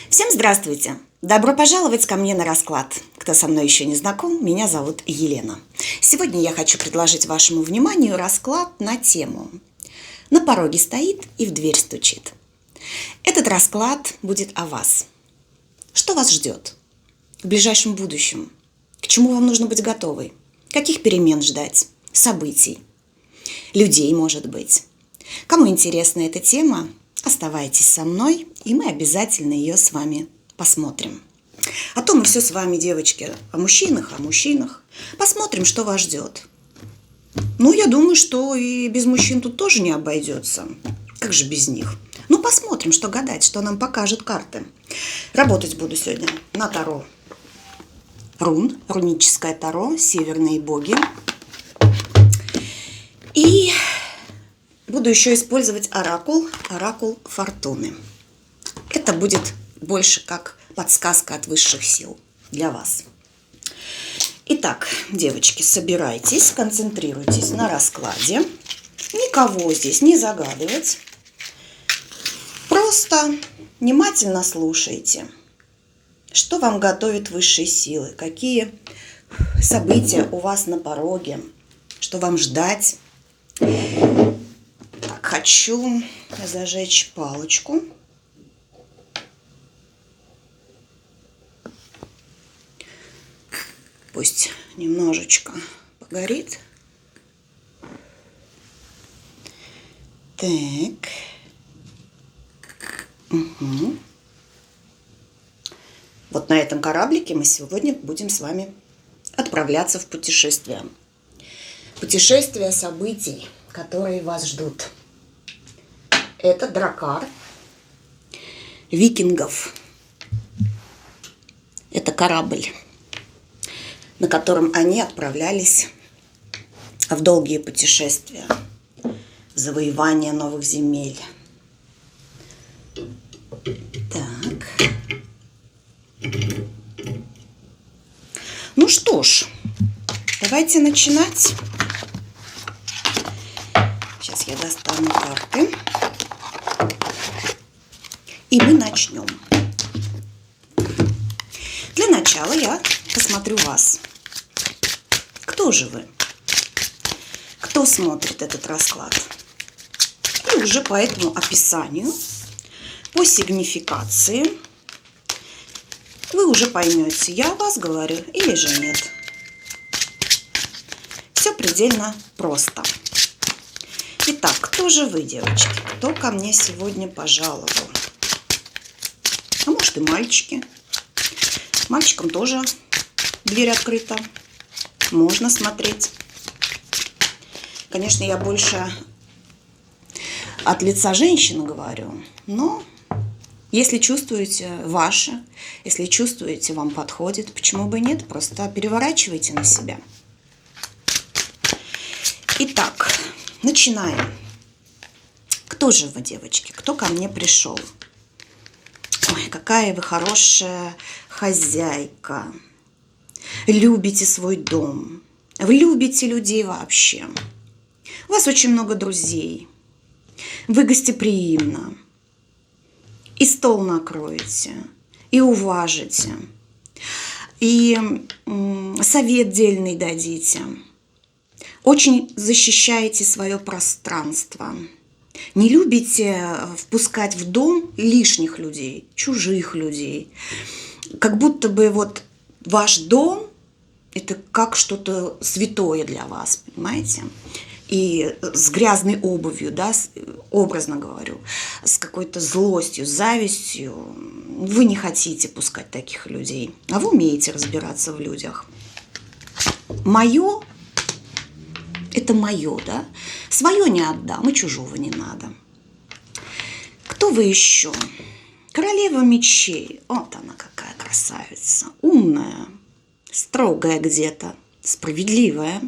Всем здравствуйте! Добро пожаловать ко мне на расклад. Кто со мной еще не знаком, меня зовут Елена. Сегодня я хочу предложить вашему вниманию расклад на тему «На пороге стоит и в дверь стучит». Этот расклад будет о вас. Что вас ждет в ближайшем будущем? К чему вам нужно быть готовой? Каких перемен ждать? Событий? Людей, может быть? Кому интересна эта тема, оставайтесь со мной, и мы обязательно ее с вами посмотрим. А то мы все с вами, девочки, о мужчинах. Посмотрим, что вас ждет. Я думаю, что и без мужчин тут тоже не обойдется. Как же без них? Посмотрим, что гадать, что нам покажут карты. Работать буду сегодня на таро рун, руническое таро, северные боги. И буду еще использовать оракул фортуны. Это будет больше как подсказка от высших сил для вас. Итак, девочки, собирайтесь, концентрируйтесь на раскладе. Никого здесь не загадывать. Просто внимательно слушайте, что вам готовят высшие силы, какие события у вас на пороге, что вам ждать. Так, хочу зажечь палочку. Пусть немножечко погорит. Так. Угу. Вот на этом кораблике мы сегодня будем с вами отправляться в путешествие. Путешествие событий, которые вас ждут. Это дракар викингов. Это корабль, на котором они отправлялись в долгие путешествия, в завоевание новых земель. Так. Что ж, давайте начинать. Сейчас я достану карты. И мы начнем. Для начала я посмотрю вас. Кто же вы? Кто смотрит этот расклад? И уже по этому описанию, по сигнификации, вы уже поймете, я о вас говорю или же нет. Все предельно просто. Итак, кто же вы, девочки? Кто ко мне сегодня пожаловал? А может и мальчики. Мальчикам тоже дверь открыта. Можно смотреть. Конечно, я больше от лица женщины говорю, но если чувствуете ваше, если чувствуете, вам подходит, почему бы и нет, просто переворачивайте на себя. Итак, начинаем. Кто же вы, девочки? Кто ко мне пришел? Ой, какая вы хорошая хозяйка. Любите свой дом. Вы любите людей вообще. У вас очень много друзей. Вы гостеприимны. И стол накроете, и уважите, и совет дельный дадите. Очень защищаете свое пространство. Не любите впускать в дом лишних людей, чужих людей. Как будто бы ваш дом – это как что-то святое для вас, понимаете? И с грязной обувью, да, образно говорю, с какой-то злостью, завистью. Вы не хотите пускать таких людей, а вы умеете разбираться в людях. Мое – это мое, да? Свое не отдам, и чужого не надо. Кто вы еще? Королева мечей. Вот она какая красавица. Умная, строгая где-то, справедливая.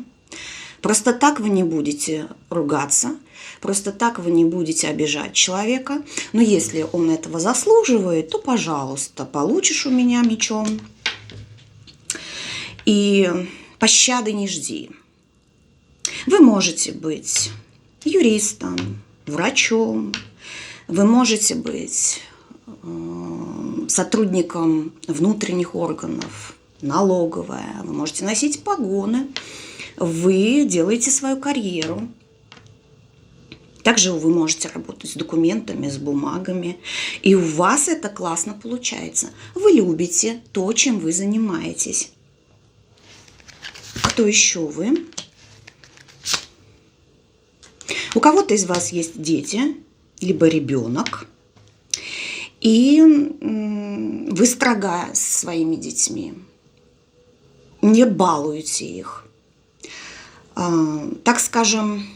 Просто так вы не будете ругаться, просто так вы не будете обижать человека. Но если он этого заслуживает, то, пожалуйста, получишь у меня мечом. И пощады не жди. Вы можете быть юристом, врачом, вы можете быть сотрудникам внутренних органов, налоговая. Вы можете носить погоны. Вы делаете свою карьеру. Также вы можете работать с документами, с бумагами. И у вас это классно получается. Вы любите то, чем вы занимаетесь. Кто еще вы? У кого-то из вас есть дети, либо ребенок. И вы строга с своими детьми. Не балуете их. Так скажем,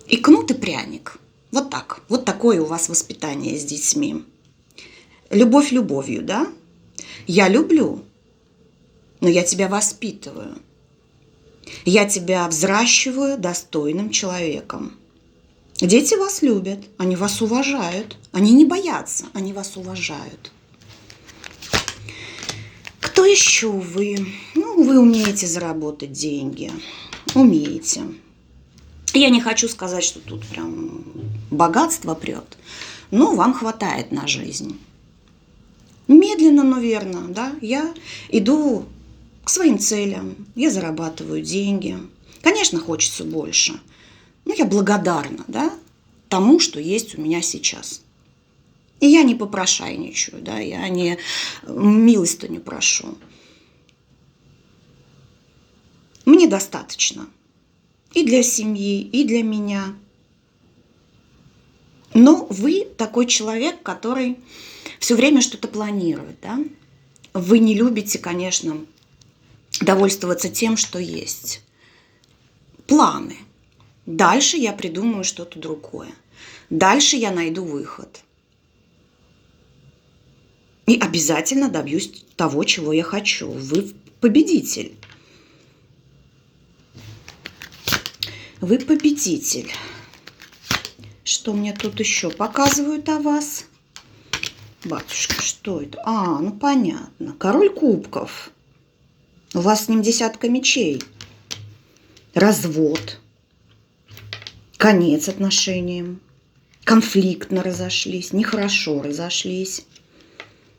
и кнут, и пряник. Вот так. Вот такое у вас воспитание с детьми. Любовь любовью, да? Я люблю, но я тебя воспитываю. Я тебя взращиваю достойным человеком. Дети вас любят, они вас уважают. Они не боятся, они вас уважают. Кто еще вы? Ну, вы умеете заработать деньги. Умеете. Я не хочу сказать, что тут прям богатство прет, но вам хватает на жизнь. Медленно, но верно, да? Я иду к своим целям, я зарабатываю деньги. Конечно, хочется больше, но я благодарна, да, тому, что есть у меня сейчас. И я не попрошайничаю, да, я не милость-то не прошу. Мне достаточно. И для семьи, и для меня. Но вы такой человек, который все время что-то планирует, да? Вы не любите, конечно, довольствоваться тем, что есть. Планы. Дальше я придумаю что-то другое. Дальше я найду выход. И обязательно добьюсь того, чего я хочу. Вы победитель. Вы победитель. Что мне тут еще показывают о вас? Батюшка, что это? Ну понятно. Король кубков. У вас с ним 10 мечей. Развод. Конец отношениям. Конфликтно разошлись. Нехорошо разошлись.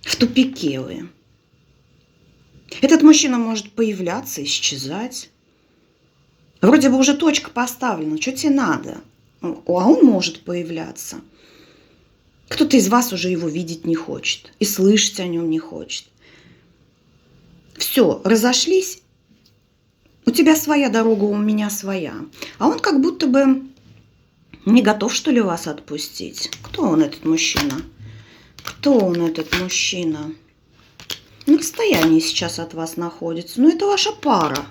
В тупике вы. Этот мужчина может появляться, исчезать. Вроде бы уже точка поставлена, что тебе надо? А он может появляться. Кто-то из вас уже его видеть не хочет и слышать о нем не хочет. Все, разошлись. У тебя своя дорога, у меня своя. А он как будто бы не готов, что ли, вас отпустить. Кто он, этот мужчина? Кто он, этот мужчина? На расстоянии сейчас от вас находится. Но это ваша пара.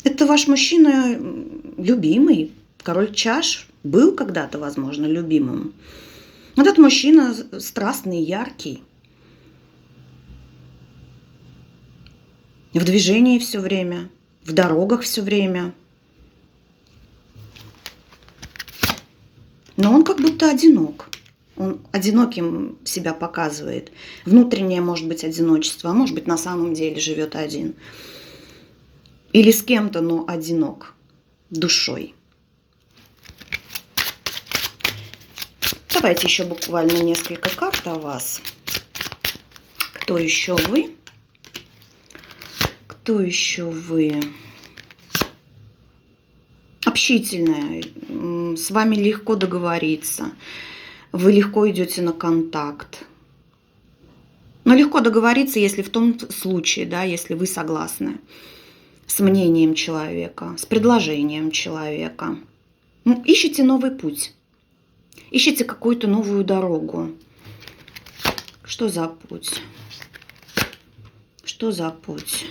Это ваш мужчина любимый, король чаш, был когда-то, возможно, любимым. Этот мужчина страстный, яркий. В движении все время, в дорогах все время. Но он как будто одинок. Он одиноким себя показывает. Внутреннее, может быть, одиночество, а может быть, на самом деле живет один. Или с кем-то, но одинок душой. Давайте еще буквально несколько карт о вас. Кто еще вы? Кто еще вы? Общительная. С вами легко договориться. Вы легко идете на контакт. Но легко договориться, если в том случае, да, если вы согласны с мнением человека, с предложением человека. Ищите новый путь. Ищите какую-то новую дорогу. Что за путь? Что за путь?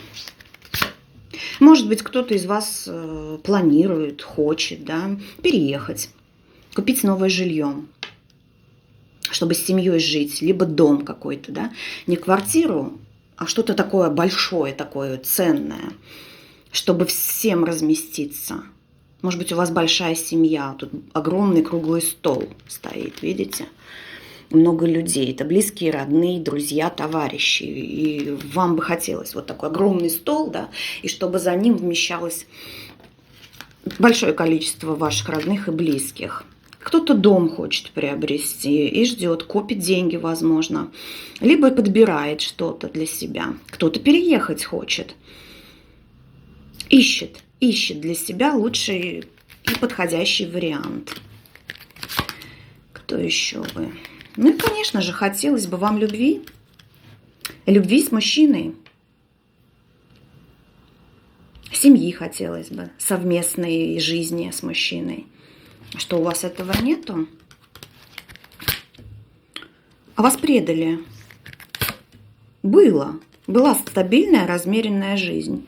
Может быть, кто-то из вас планирует, хочет, да, переехать, купить новое жилье, чтобы с семьей жить, либо дом какой-то, да, не квартиру, а что-то такое большое, такое ценное, чтобы всем разместиться. Может быть, у вас большая семья, тут огромный круглый стол стоит, видите? Много людей, это близкие, родные, друзья, товарищи. И вам бы хотелось вот такой огромный стол, да, и чтобы за ним вмещалось большое количество ваших родных и близких. Кто-то дом хочет приобрести и ждет, копит деньги, возможно. Либо подбирает что-то для себя. Кто-то переехать хочет. Ищет для себя лучший и подходящий вариант. Кто еще вы? Ну и, конечно же, хотелось бы вам любви. Любви с мужчиной. Семьи хотелось бы. Совместной жизни с мужчиной. Что, у вас этого нету? А вас предали. Была стабильная, размеренная жизнь.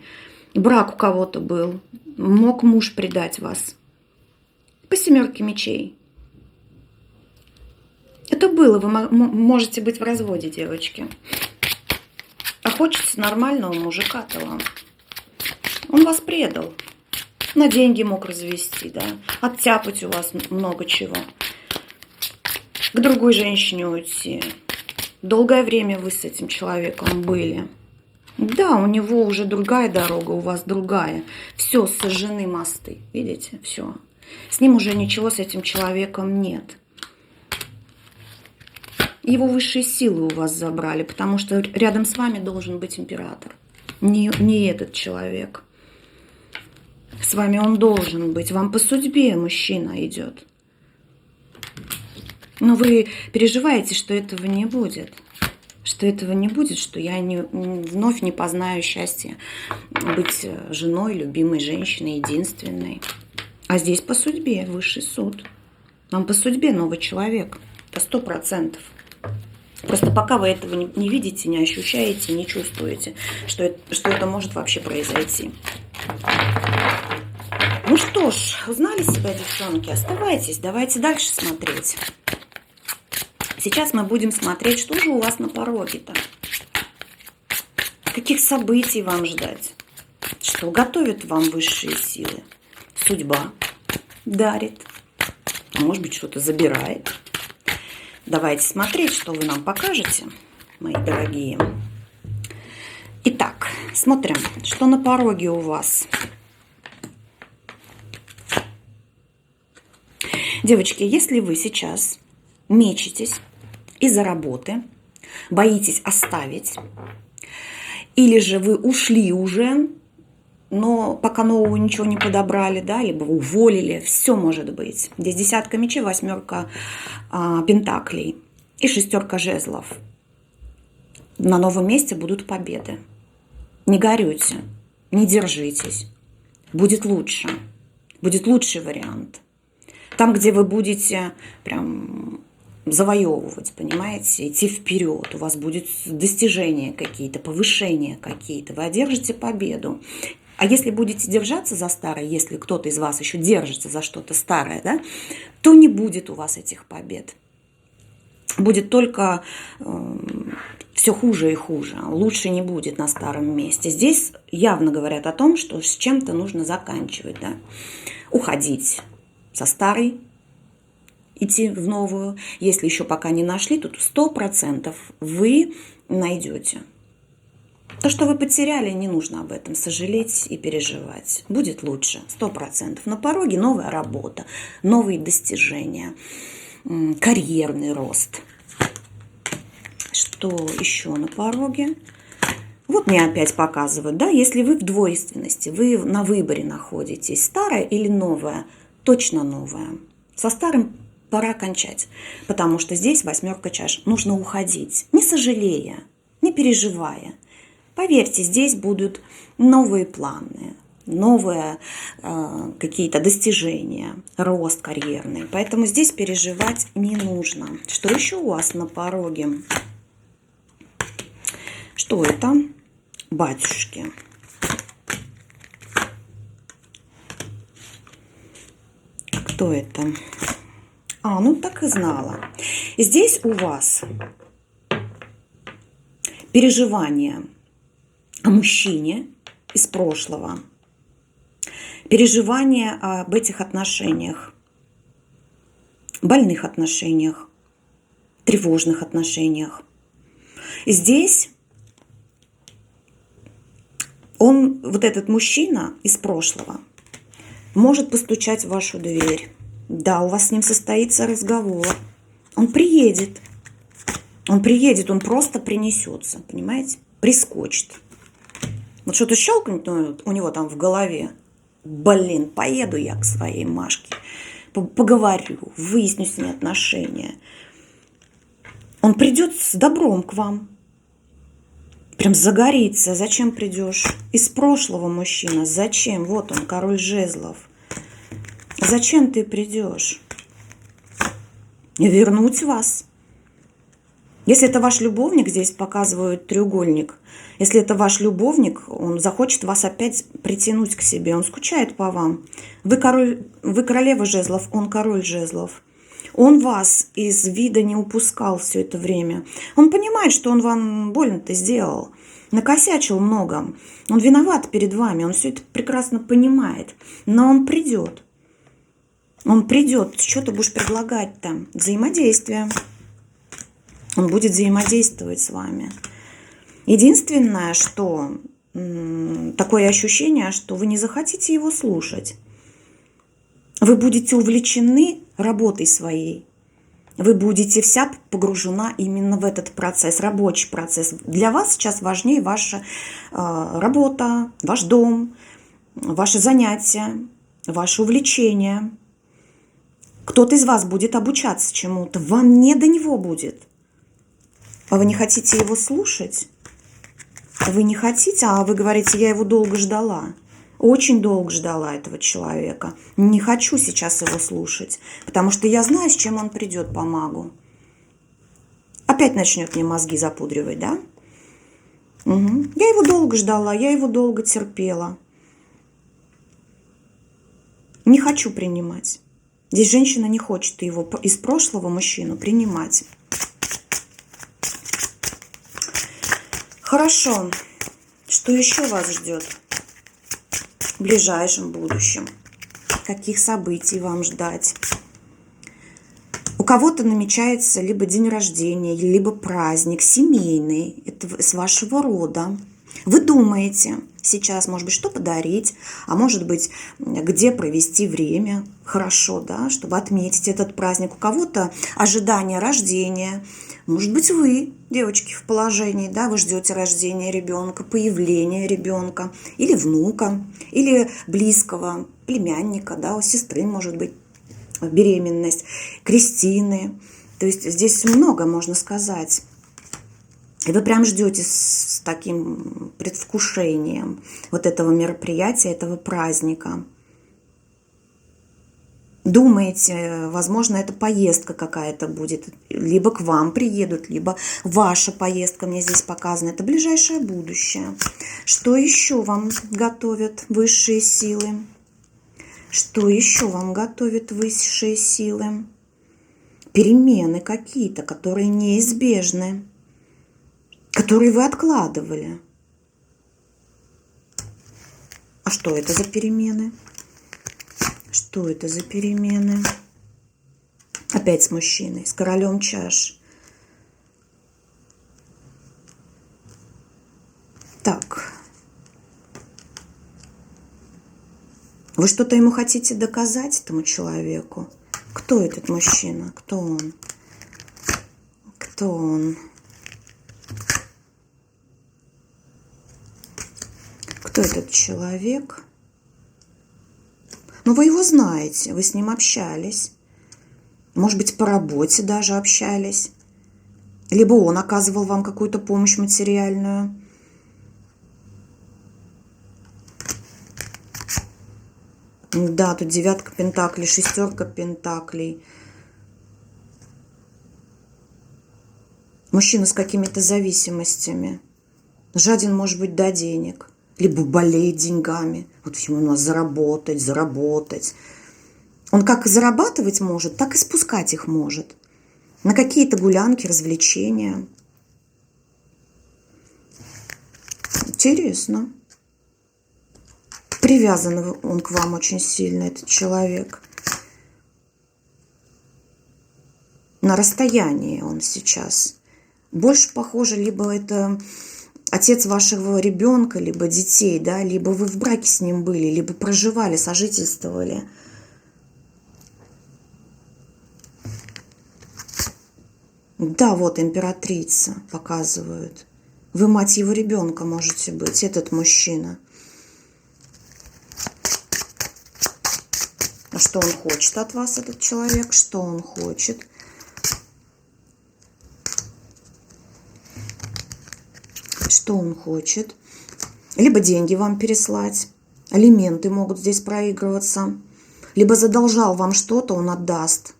Брак у кого-то был. Мог муж предать вас. По 7 мечей. Это было. Вы можете быть в разводе, девочки. А хочется нормального мужика-то вам. Он вас предал. На деньги мог развести, да. Оттяпать у вас много чего. К другой женщине уйти. Долгое время вы с этим человеком были. Да, у него уже другая дорога, у вас другая. Все, сожжены мосты. Видите, все. С ним уже ничего, с этим человеком нет. Его высшие силы у вас забрали, потому что рядом с вами должен быть император. Не этот человек. С вами он должен быть. Вам по судьбе мужчина идет. Но вы переживаете, что этого не будет. Что этого не будет, что я вновь не познаю счастья быть женой, любимой женщиной, единственной. А здесь по судьбе высший суд. Вам по судьбе новый человек. Это 100%. Просто пока вы этого не видите, не ощущаете, не чувствуете, что это может вообще произойти. Ну что ж, узнали себя, девчонки? Оставайтесь, давайте дальше смотреть. Сейчас мы будем смотреть, что же у вас на пороге-то. Каких событий вам ждать? Что готовят вам высшие силы? Судьба дарит. А может быть, что-то забирает. Давайте смотреть, что вы нам покажете, мои дорогие. Итак, смотрим, что на пороге у вас. Девочки, если вы сейчас мечетесь из-за работы, боитесь оставить, или же вы ушли уже, но пока нового ничего не подобрали, да, либо уволили, все может быть. Здесь 10 мечей, 8 пентаклей и 6 жезлов. На новом месте будут победы. Не горюйте, не держитесь. Будет лучше. Будет лучший вариант. Там, где вы будете прям завоевывать, понимаете, идти вперед, у вас будут достижения какие-то, повышения какие-то, вы одержите победу. А если будете держаться за старое, если кто-то из вас еще держится за что-то старое, да, то не будет у вас этих побед. Будет только все хуже и хуже. Лучше не будет на старом месте. Здесь явно говорят о том, что с чем-то нужно заканчивать, да, уходить со старой, идти в новую. Если еще пока не нашли, то 100% вы найдете. То, что вы потеряли, не нужно об этом сожалеть и переживать. Будет лучше, 100%. На пороге новая работа, новые достижения, карьерный рост. Что еще на пороге? Вот мне опять показывают, да, если вы в двойственности, вы на выборе находитесь, старое или новое, точно новое. Со старым пора кончать, потому что здесь 8 чаш. Нужно уходить, не сожалея, не переживая. Поверьте, здесь будут новые планы, новые какие-то достижения, рост карьерный. Поэтому здесь переживать не нужно. Что еще у вас на пороге? Что это? Батюшки. Кто это? Ну так и знала. Здесь у вас переживания о мужчине из прошлого, переживания об этих отношениях, больных отношениях, тревожных отношениях. И здесь вот этот мужчина из прошлого, может постучать в вашу дверь. Да, у вас с ним состоится разговор. Он приедет. Он приедет, он просто принесется, понимаете? Прискочит. Вот что-то щелкнет у него там в голове. Блин, поеду я к своей Машке. Поговорю, выясню с ней отношения. Он придет с добром к вам. Прям загорится. Зачем придешь? Из прошлого мужчина. Зачем? Вот он, король жезлов. Зачем ты придешь? Вернуть вас. Если это ваш любовник, здесь показывают треугольник. Если это ваш любовник, он захочет вас опять притянуть к себе. Он скучает по вам. Вы королева жезлов, он король жезлов. Он вас из вида не упускал все это время. Он понимает, что он вам больно-то сделал. Накосячил много. Он виноват перед вами. Он все это прекрасно понимает. Но он придет. Он придет. Что ты будешь предлагать там? Взаимодействие. Он будет взаимодействовать с вами. Единственное, что такое ощущение, что вы не захотите его слушать. Вы будете увлечены работой своей. Вы будете вся погружена именно в этот процесс, рабочий процесс. Для вас сейчас важнее ваша работа, ваш дом, ваши занятия, ваше увлечение. Кто-то из вас будет обучаться чему-то, вам не до него будет. А вы не хотите его слушать? Вы не хотите, а вы говорите, я его долго ждала. Очень долго ждала этого человека. Не хочу сейчас его слушать, потому что я знаю, с чем он придет по магу. Опять начнет мне мозги запудривать, да? Угу. Я его долго ждала, я его долго терпела. Не хочу принимать. Здесь женщина не хочет его из прошлого мужчину принимать. Хорошо. Что еще вас ждет в ближайшем будущем? Каких событий вам ждать? У кого-то намечается либо день рождения, либо праздник семейный. Это с вашего рода. Вы думаете сейчас, может быть, что подарить, а может быть, где провести время хорошо, да, чтобы отметить этот праздник. У кого-то ожидание рождения. Может быть, вы, девочки, в положении, да, вы ждете рождения ребенка, появления ребенка, или внука, или близкого племянника, да, у сестры, может быть, беременность, крестины. То есть здесь много можно сказать. И вы прям ждете с таким предвкушением вот этого мероприятия, этого праздника. Думаете, возможно, это поездка какая-то будет. Либо к вам приедут, либо ваша поездка, мне здесь показано. Это ближайшее будущее. Что еще вам готовят высшие силы? Что еще вам готовят высшие силы? Перемены какие-то, которые неизбежны, которые вы откладывали. А что это за перемены? Что это за перемены? Опять с мужчиной, с королем чаш. Так. Вы что-то ему хотите доказать, этому человеку? Кто этот мужчина? Кто он? Кто он? Кто этот человек? Ну, вы его знаете, вы с ним общались. Может быть, по работе даже общались. Либо он оказывал вам какую-то помощь материальную. Да, тут 9 пентаклей, 6 пентаклей. Мужчина с какими-то зависимостями. Жаден, может быть, до денег. Либо болеет деньгами. Вот ему надо заработать, заработать. Он как зарабатывать может, так и спускать их может. На какие-то гулянки, развлечения. Интересно. Привязан он к вам очень сильно, этот человек. На расстоянии он сейчас. Больше похоже, либо это отец вашего ребенка, либо детей, да, либо вы в браке с ним были, либо проживали, сожительствовали. Да, вот императрица показывают. Вы мать его ребенка можете быть, этот мужчина. А что он хочет от вас, этот человек? Что он хочет? Что он хочет? Либо деньги вам переслать, алименты могут здесь проигрываться, либо задолжал вам что-то, он отдаст.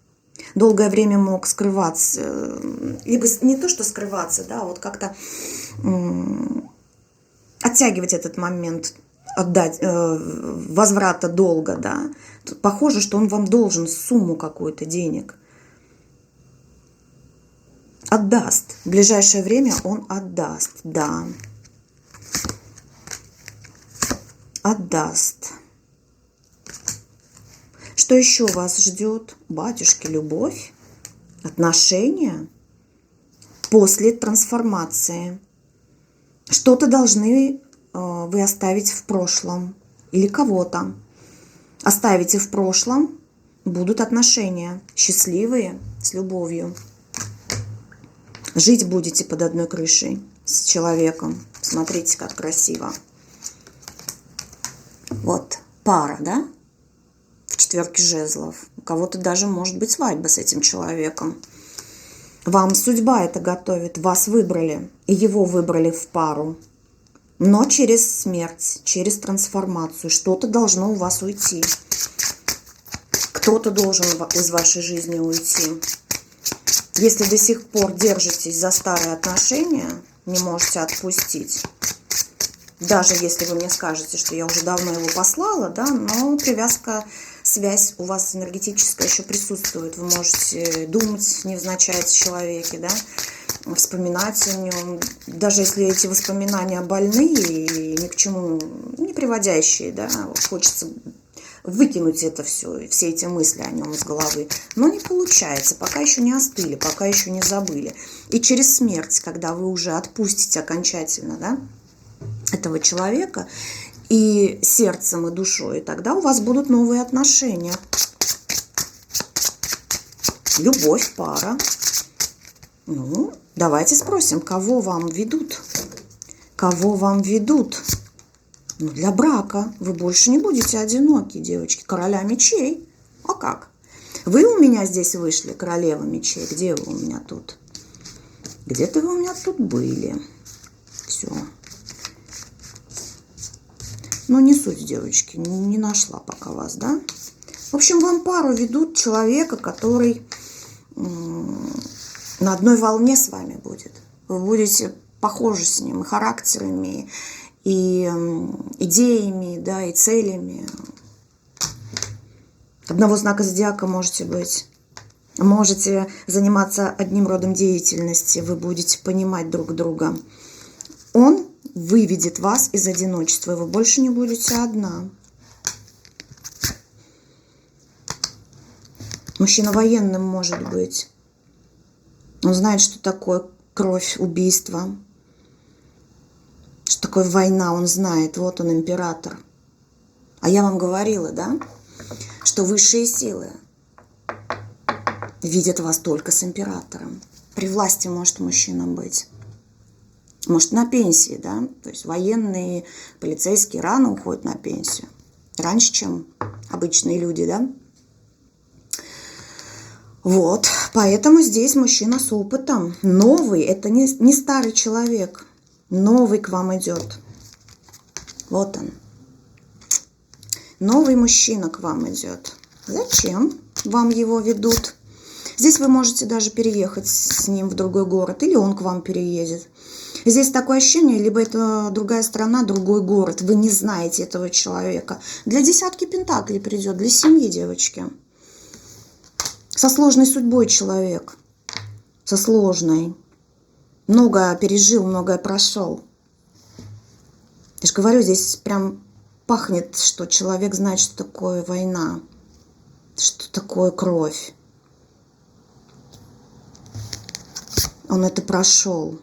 Долгое время мог скрываться, либо не то, что скрываться, да, вот как-то оттягивать этот момент, отдать возврата долга, да. Тут похоже, что он вам должен сумму какую-то денег. Отдаст. В ближайшее время он отдаст, да. Отдаст. Что еще вас ждет? Батюшки, любовь, отношения после трансформации. Что-то должны вы оставить в прошлом или кого-то. Оставите в прошлом, будут отношения счастливые, с любовью. Жить будете под одной крышей с человеком. Смотрите, как красиво. Вот пара, да? В четверке жезлов. У кого-то даже может быть свадьба с этим человеком. Вам судьба это готовит. Вас выбрали. И его выбрали в пару. Но через смерть, через трансформацию. Что-то должно у вас уйти. Кто-то должен из вашей жизни уйти. Если до сих пор держитесь за старые отношения, не можете отпустить. Даже если вы мне скажете, что я уже давно его послала, да, но привязка, связь у вас энергетическая еще присутствует. Вы можете думать невзначай о человеке, да, вспоминать о нем. Даже если эти воспоминания больные и ни к чему не приводящие, да, хочется выкинуть это все эти мысли о нем из головы. Но не получается, пока еще не остыли, пока еще не забыли. И через смерть, когда вы уже отпустите окончательно, да, этого человека и сердцем, и душой, тогда у вас будут новые отношения. Любовь, пара. Ну, давайте спросим, кого вам ведут? Кого вам ведут? Ну, для брака. Вы больше не будете одиноки, девочки. Короля мечей. А как? Вы у меня здесь вышли, королева мечей. Где вы у меня тут? Где-то вы у меня тут были. Все. Ну, не суть, девочки. Не нашла пока вас, да? В общем, вам пару ведут человека, который на одной волне с вами будет. Вы будете похожи с ним и характерами, и идеями, да, и целями. Одного знака зодиака можете быть. Можете заниматься одним родом деятельности. Вы будете понимать друг друга. Он выведет вас из одиночества, и вы больше не будете одна. Мужчина военным может быть. Он знает, что такое кровь, убийство. Что такое война, он знает. Вот он, император. А я вам говорила, да, что высшие силы видят вас только с императором. При власти может мужчина быть. Может, на пенсии, да. То есть военные, полицейские рано уходят на пенсию. Раньше, чем обычные люди, да. Вот. Поэтому здесь мужчина с опытом. Новый. Это не старый человек. Новый к вам идет. Вот он. Новый мужчина к вам идет. Зачем вам его ведут? Здесь вы можете даже переехать с ним в другой город, или он к вам переедет. Здесь такое ощущение, либо это другая страна, другой город. Вы не знаете этого человека. Для десятки пентаклей придет, для семьи, девочки. Со сложной судьбой человек. Со сложной. Многое пережил, многое прошел. Я же говорю, здесь прям пахнет, что человек знает, что такое война, что такое кровь. Он это прошел.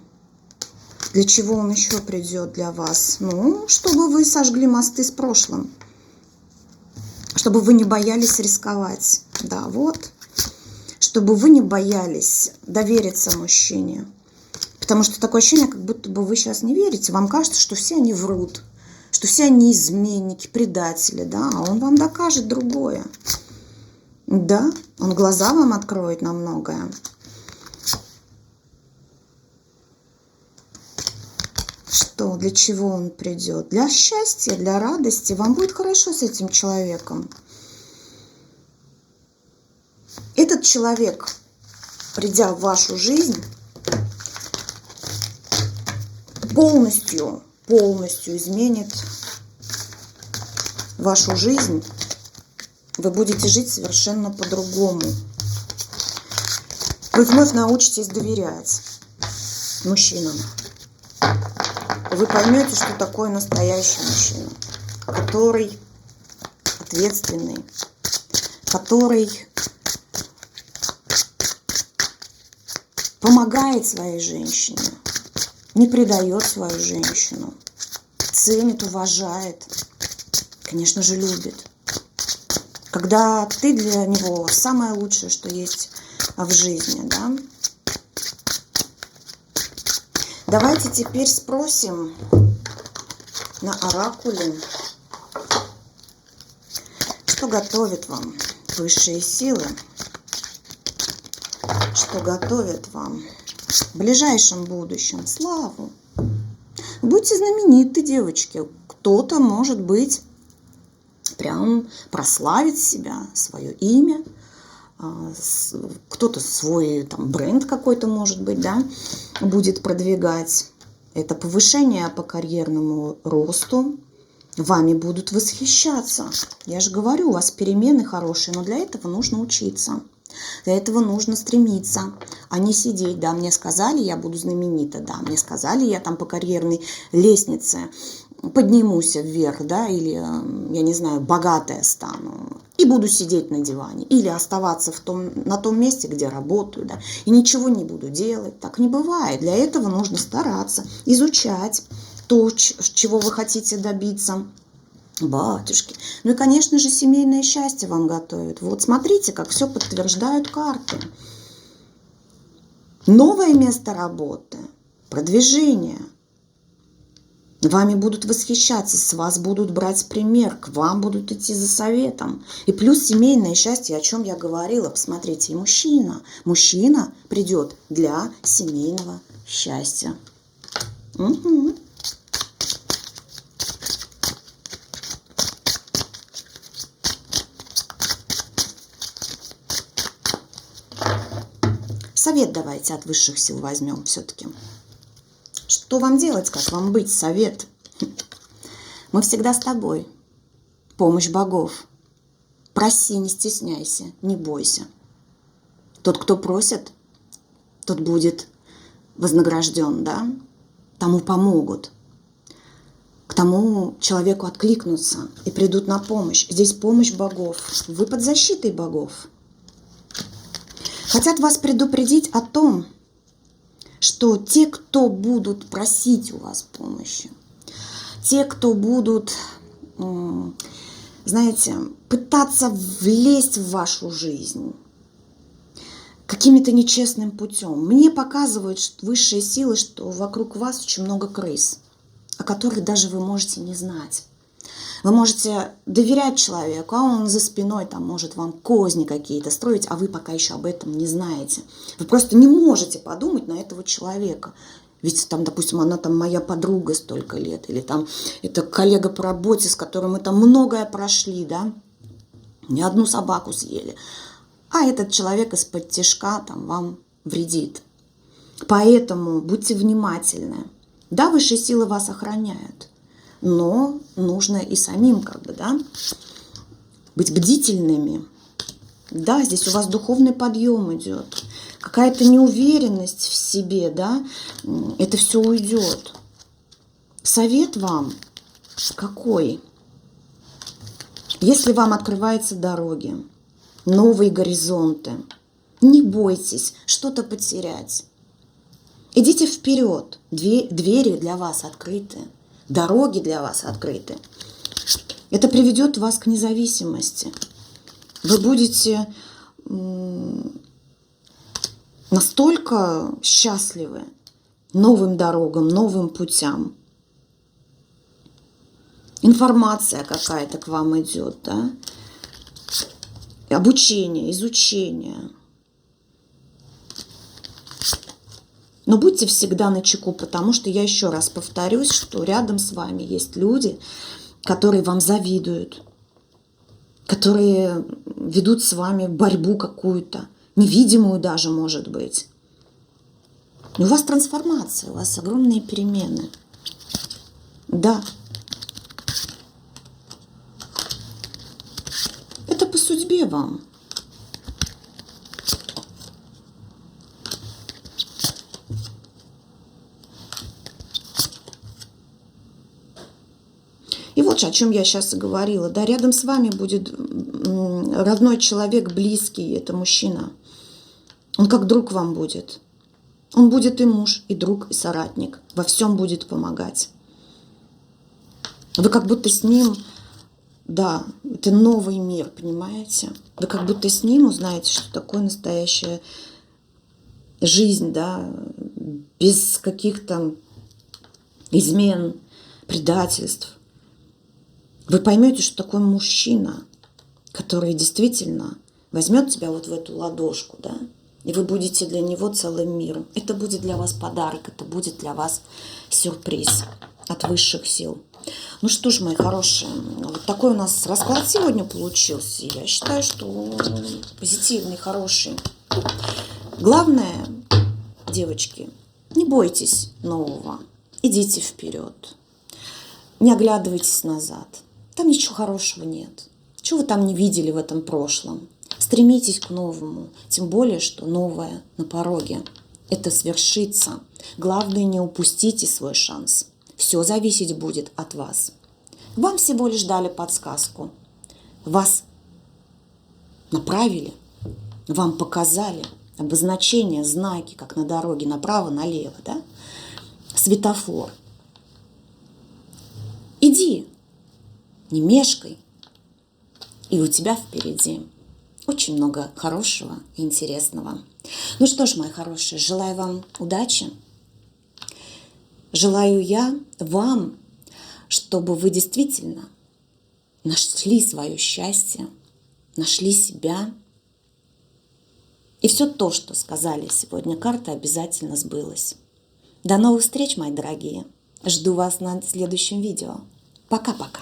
Для чего он еще придет для вас? Ну, чтобы вы сожгли мосты с прошлым. Чтобы вы не боялись рисковать. Да, вот. чтобы вы не боялись довериться мужчине. Потому что такое ощущение, как будто бы вы сейчас не верите. Вам кажется, что все они врут, что все они изменники, предатели, да, а он вам докажет другое. Да, он глаза вам откроет на многое. Что, для чего он придет? Для счастья, для радости. Вам будет хорошо с этим человеком. Этот человек, придя в вашу жизнь, полностью изменит вашу жизнь. Вы будете жить совершенно по-другому. Вы вновь научитесь доверять мужчинам. Вы поймете, что такое настоящий мужчина, который ответственный, который помогает своей женщине, не предает свою женщину, ценит, уважает, конечно же, любит. Когда ты для него самое лучшее, что есть в жизни, да? Давайте теперь спросим на оракуле, что готовят вам высшие силы, что готовят вам в ближайшем будущем славу. Будьте знамениты, девочки. Кто-то, может быть, прям прославит себя, свое имя. Кто-то свой там бренд какой-то, может быть, да, будет продвигать. Это повышение по карьерному росту. Вами будут восхищаться. Я же говорю, у вас перемены хорошие, но для этого нужно учиться. Для этого нужно стремиться, а не сидеть. Да, мне сказали, я буду знаменита. Да, мне сказали, я там по карьерной лестнице поднимусь вверх, да, или, я не знаю, богатая стану, и буду сидеть на диване, или оставаться на том месте, где работаю, да, и ничего не буду делать. Так не бывает. Для этого нужно стараться, изучать то, чего вы хотите добиться. Батюшки. Ну и, конечно же, семейное счастье вам готовят. Вот смотрите, как все подтверждают карты. Новое место работы, продвижение. Вами будут восхищаться, с вас будут брать пример, к вам будут идти за советом. И плюс семейное счастье, о чем я говорила. Посмотрите, и мужчина. Мужчина придет для семейного счастья. Угу. Совет давайте от высших сил возьмем все-таки. Что вам делать, как вам быть? Совет. Мы всегда с тобой. Помощь богов. Проси, не стесняйся, не бойся. Тот, кто просит, тот будет вознагражден, да? Тому помогут. К тому человеку откликнутся и придут на помощь. Здесь помощь богов. Вы под защитой богов. Хотят вас предупредить о том, что те, кто будут просить у вас помощи, те, кто будут, знаете, пытаться влезть в вашу жизнь каким-то нечестным путем, мне показывают высшие силы, что вокруг вас очень много крыс, о которых даже вы можете не знать. Вы можете доверять человеку, а он за спиной там может вам козни какие-то строить, а вы пока еще об этом не знаете. Вы просто не можете подумать на этого человека. Ведь там, допустим, она там моя подруга столько лет, или там это коллега по работе, с которым мы там многое прошли, да, не одну собаку съели. А этот человек из-под тишка там вам вредит. Поэтому будьте внимательны. Да, высшие силы вас охраняют. Но нужно и самим да, быть бдительными. Да, здесь у вас духовный подъем идет. Какая-то неуверенность в себе, да, это все уйдет. Совет вам какой? Если вам открываются дороги, новые горизонты, не бойтесь что-то потерять. Идите вперед, двери для вас открыты. Дороги для вас открыты. Это приведет вас к независимости. Вы будете настолько счастливы новым дорогам, новым путям. Информация какая-то к вам идет, да? Обучение, изучение. Но будьте всегда начеку, потому что я еще раз повторюсь, что рядом с вами есть люди, которые вам завидуют, которые ведут с вами борьбу какую-то, невидимую даже, может быть. И у вас трансформация, у вас огромные перемены. Да. Это по судьбе вам. И вот о чем я сейчас и говорила. Да, рядом с вами будет родной человек, близкий, это мужчина. Он как друг вам будет. Он будет и муж, и друг, и соратник. Во всем будет помогать. Вы как будто с ним, да, это новый мир, понимаете? Вы как будто с ним узнаете, что такое настоящая жизнь, да, без каких-то измен, предательств. Вы поймете, что такое мужчина, который действительно возьмет тебя вот в эту ладошку, да, и вы будете для него целым миром. Это будет для вас подарок, это будет для вас сюрприз от высших сил. Ну что ж, мои хорошие, вот такой у нас расклад сегодня получился. Я считаю, что позитивный, хороший. Главное, девочки, не бойтесь нового, идите вперед, не оглядывайтесь назад. Там ничего хорошего нет. Чего вы там не видели в этом прошлом? Стремитесь к новому, тем более, что новое на пороге. Это свершится. Главное, не упустите свой шанс. Все зависеть будет от вас. Вам всего лишь дали подсказку. Вас направили, вам показали обозначения, знаки, как на дороге, направо, налево, да? Светофор. Иди, не мешкай. И у тебя впереди очень много хорошего и интересного. Ну что ж, мои хорошие, желаю вам удачи. Желаю я вам, чтобы вы действительно нашли свое счастье, нашли себя. И все то, что сказали сегодня карты, обязательно сбылось. До новых встреч, мои дорогие. Жду вас на следующем видео. Пока-пока.